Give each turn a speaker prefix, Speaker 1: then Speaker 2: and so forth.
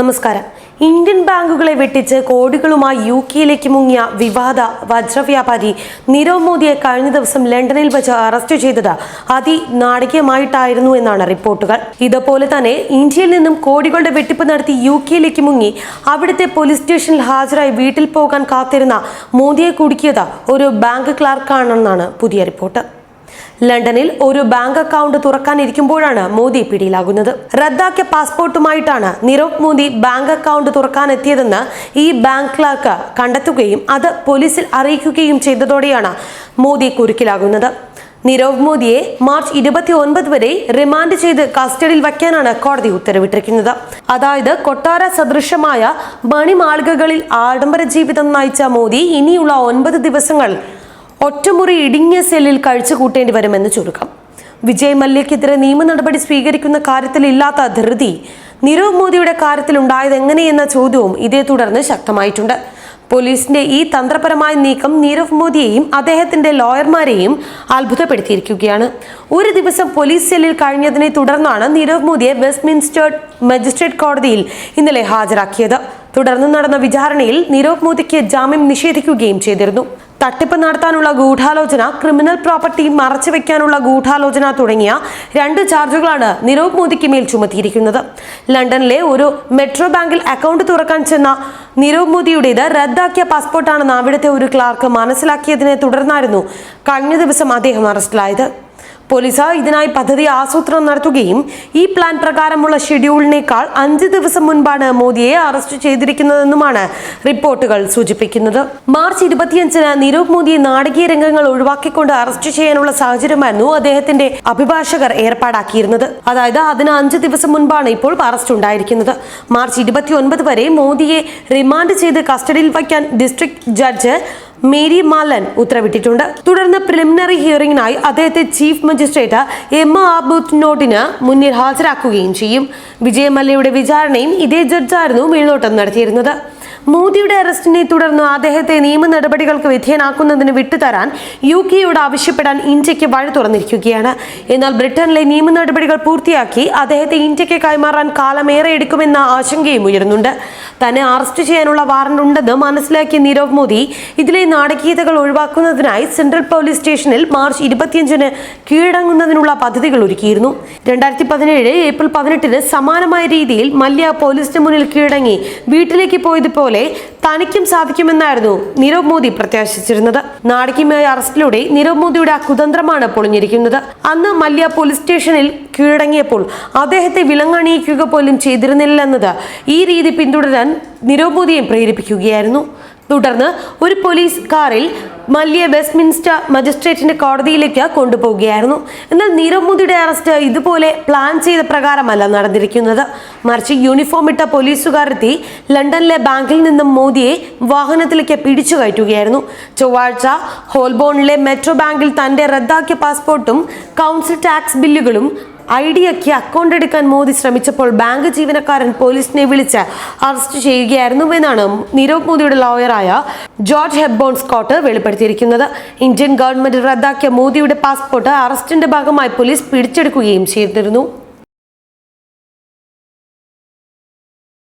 Speaker 1: നമസ്കാരം. ഇന്ത്യൻ ബാങ്കുകളെ വെട്ടിച്ച് കോടികളുമായി യുകെയിലേക്ക് മുങ്ങിയ വിവാദ വജ്രവ്യാപാരി നീരവ് മോദിയെ കഴിഞ്ഞ ദിവസം ലണ്ടനിൽ വെച്ച് അറസ്റ്റ് ചെയ്തത് അതിനാടകീയമായിട്ടായിരുന്നു എന്നാണ് റിപ്പോർട്ടുകൾ. ഇതുപോലെ തന്നെ ഇന്ത്യയിൽ നിന്നും കോടികളുടെ വെട്ടിപ്പ് നടത്തി യുകെയിലേക്ക് മുങ്ങി അവിടുത്തെ പോലീസ് സ്റ്റേഷനിൽ ഹാജരായി വീട്ടിൽ പോകാൻ കാത്തിരുന്ന മോദിയെ കുടുക്കിയത് ഒരു ബാങ്ക് ക്ലാർക്കാണെന്നാണ് പുതിയ റിപ്പോർട്ട്. ലണ്ടനിൽ ഒരു ബാങ്ക് അക്കൗണ്ട് തുറക്കാനിരിക്കുമ്പോഴാണ് മോദി പിടിയിലാകുന്നത്. റദ്ദാക്കിയ പാസ്പോർട്ടുമായിട്ടാണ് നീരവ് മോദി ബാങ്ക് അക്കൗണ്ട് തുറക്കാനെത്തിയതെന്ന് ഈ ബാങ്ക് ക്ലാർക്ക് കണ്ടെത്തുകയും അത് പോലീസിൽ അറിയിക്കുകയും ചെയ്തതോടെയാണ് മോദി കുരുക്കിലാകുന്നത്. നീരവ് മോദിയെ മാർച്ച് 29 വരെ റിമാൻഡ് ചെയ്ത് കസ്റ്റഡിയിൽ വയ്ക്കാനാണ് കോടതി ഉത്തരവിട്ടിരിക്കുന്നത്. അതായത് കൊട്ടാര സദൃശമായ മണിമാളികകളിൽ ആഡംബര ജീവിതം നയിച്ച മോദി ഇനിയുള്ള 9 ദിവസങ്ങൾ ഒറ്റമുറി ഇടുങ്ങിയ സെല്ലിൽ കഴിച്ചു കൂട്ടേണ്ടി വരുമെന്ന് ചുരുക്കം. വിജയ് മല്യക്കെതിരെ നിയമ നടപടി സ്വീകരിക്കുന്ന കാര്യത്തിൽ ഇല്ലാത്ത ധൃതി നീരവ് മോദിയുടെ കാര്യത്തിൽ ഉണ്ടായത് എങ്ങനെയെന്ന ചോദ്യവും ഇതേ തുടർന്ന് ശക്തമായിട്ടുണ്ട്. പോലീസിന്റെ ഈ തന്ത്രപരമായ നീക്കം നീരവ് മോദിയെയും അദ്ദേഹത്തിന്റെ ലോയർമാരെയും അത്ഭുതപ്പെടുത്തിയിരിക്കുകയാണ്. ഒരു ദിവസം പോലീസ് സെല്ലിൽ കഴിഞ്ഞതിനെ തുടർന്നാണ് നീരവ് മോദിയെ വെസ്റ്റ്മിൻസ്റ്റർ മജിസ്ട്രേറ്റ് കോടതിയിൽ ഇന്നലെ ഹാജരാക്കിയത്. തുടർന്ന് നടന്ന വിചാരണയിൽ നീരവ് മോദിക്ക് ജാമ്യം നിഷേധിക്കുകയും ചെയ്തിരുന്നു. തട്ടിപ്പ് നടത്താനുള്ള ഗൂഢാലോചന, ക്രിമിനൽ പ്രോപ്പർട്ടി മറച്ചുവെക്കാനുള്ള ഗൂഢാലോചന തുടങ്ങിയ 2 ചാർജുകളാണ് നീരവ് മോദിക്ക് മേൽ ചുമത്തിയിരിക്കുന്നത്. ലണ്ടനിലെ ഒരു മെട്രോ ബാങ്കിൽ അക്കൗണ്ട് തുറക്കാൻ ചെന്ന നീരവ് മോദിയുടേത് റദ്ദാക്കിയ പാസ്പോർട്ടാണെന്ന് അവിടുത്തെ ഒരു ക്ലാർക്ക് മനസ്സിലാക്കിയതിനെ തുടർന്നായിരുന്നു കഴിഞ്ഞ ദിവസം അദ്ദേഹം അറസ്റ്റിലായത്. പോലീസ് ഇതിനായി പദ്ധതി ആസൂത്രണം നടത്തുകയും ഈ പ്ലാൻ പ്രകാരമുള്ള ഷെഡ്യൂളിനേക്കാൾ 5 ദിവസം മുൻപാണ് മോദിയെ അറസ്റ്റ് ചെയ്തിരിക്കുന്നതെന്നുമാണ് റിപ്പോർട്ടുകൾ സൂചിപ്പിക്കുന്നത്. മാർച്ച് 25-ന് നീരവ് മോദിയെ നാടകീയ രംഗങ്ങൾ ഒഴിവാക്കിക്കൊണ്ട് അറസ്റ്റ് ചെയ്യാനുള്ള സാഹചര്യമായിരുന്നു അദ്ദേഹത്തിന്റെ അഭിഭാഷകർ ഏർപ്പാടാക്കിയിരുന്നത്. അതായത് അതിന് 5 ദിവസം മുൻപാണ് ഇപ്പോൾ അറസ്റ്റ് ഉണ്ടായിരിക്കുന്നത്. മാർച്ച് 29 വരെ മോദിയെ റിമാൻഡ് ചെയ്ത് കസ്റ്റഡിയിൽ വയ്ക്കാൻ ഡിസ്ട്രിക്ട് ജഡ്ജ് മേരി മാലൻ ഉത്തരവിട്ടിട്ടുണ്ട്. തുടർന്ന് പ്രിലിമിനറി ഹിയറിംഗിനായി അദ്ദേഹത്തെ ചീഫ് മജിസ്ട്രേറ്റ് എമ്മ ആർബുത്നോട്ടിന് മുന്നിൽ ഹാജരാക്കുകയും ചെയ്യും. വിജയ് മല്യയുടെ വിചാരണയും ഇതേ ജഡ്ജായിരുന്നു മേൽനോട്ടം നടത്തിയിരുന്നത്. മോദിയുടെ അറസ്റ്റിനെ തുടർന്ന് അദ്ദേഹത്തെ നിയമ നടപടികൾക്ക് വിധേയനാക്കുന്നതിന് വിട്ടുതരാൻ യുകെയോട് ആവശ്യപ്പെടാൻ ഇന്ത്യക്ക് വഴി തുറന്നിരിക്കുകയാണ്. എന്നാൽ ബ്രിട്ടനിലെ നിയമ നടപടികൾ പൂർത്തിയാക്കി അദ്ദേഹത്തെ ഇന്ത്യക്ക് കൈമാറാൻ കാലമേറെ എടുക്കുമെന്ന ആശങ്കയും ഉയരുന്നുണ്ട്. തന്നെ അറസ്റ്റ് ചെയ്യാനുള്ള വാറന്റ് ഉണ്ടെന്ന് മനസ്സിലാക്കിയ നീരവ് മോദി ഇതിലെ നാടകീയതകൾ ഒഴിവാക്കുന്നതിനായി സെൻട്രൽ പോലീസ് സ്റ്റേഷനിൽ മാർച്ച് 25-ന് കീഴടങ്ങുന്നതിനുള്ള പദ്ധതികൾ ഒരുക്കിയിരുന്നു. 2017 ഏപ്രിൽ 18-ന് സമാനമായ രീതിയിൽ മല്യ പോലീസിന് മുന്നിൽ കീഴടങ്ങി വീട്ടിലേക്ക് പോയതുപോലെ തനിക്കും സാധിക്കുമെന്നായിരുന്നു നീരവ് മോദി പ്രത്യാശിച്ചിരുന്നത്. നാടകീയമായ അറസ്റ്റിലൂടെ നീരവ് മോദിയുടെ ആ കുതന്ത്രമാണ് പൊളിഞ്ഞിരിക്കുന്നത്. അന്ന് മല്യ പോലീസ് സ്റ്റേഷനിൽ കീഴടങ്ങിയപ്പോൾ അദ്ദേഹത്തെ വിലങ്ങണിയിക്കുക പോലും ചെയ്തിരുന്നില്ലെന്നത് ഈ രീതി പിന്തുടരാൻ നീരവ് മോദിയെ പ്രേരിപ്പിക്കുകയായിരുന്നു. തുടർന്ന് ഒരു പോലീസ് കാറിൽ മല്യ വെസ്റ്റ്മിൻസ്റ്റർ മജിസ്ട്രേറ്റിന്റെ കോടതിയിലേക്ക് കൊണ്ടുപോവുകയായിരുന്നു. എന്നാൽ നീരവ് മോദിയുടെ അറസ്റ്റ് ഇതുപോലെ പ്ലാൻ ചെയ്ത പ്രകാരമല്ല നടന്നിരിക്കുന്നത്. മറിച്ച് യൂണിഫോം ഇട്ട പോലീസുകാരെത്തി ലണ്ടനിലെ ബാങ്കിൽ നിന്നും മോദിയെ വാഹനത്തിലേക്ക് പിടിച്ചു കയറ്റുകയായിരുന്നു. ചൊവ്വാഴ്ച ഹോൾബോണിലെ മെട്രോ ബാങ്കിൽ തന്റെ റദ്ദാക്കിയ പാസ്പോർട്ടും കൗൺസിൽ ടാക്സ് ബില്ലുകളും ഐഡിയാക്കി അക്കൗണ്ട് എടുക്കാൻ മോദി ശ്രമിച്ചപ്പോൾ ബാങ്ക് ജീവനക്കാരൻ പോലീസിനെ വിളിച്ച് അറസ്റ്റ് ചെയ്യുകയായിരുന്നുവെന്നാണ് നീരവ് മോദിയുടെ ലോയറായ ജോർജ് ഹെബ്ബോൺ സ്കോട്ട് വെളിപ്പെടുത്തിയിരിക്കുന്നത്. ഇന്ത്യൻ ഗവൺമെന്റ് റദ്ദാക്കിയ മോദിയുടെ പാസ്പോർട്ട് അറസ്റ്റിന്റെ ഭാഗമായി പോലീസ് പിടിച്ചെടുക്കുകയും ചെയ്തിരുന്നു.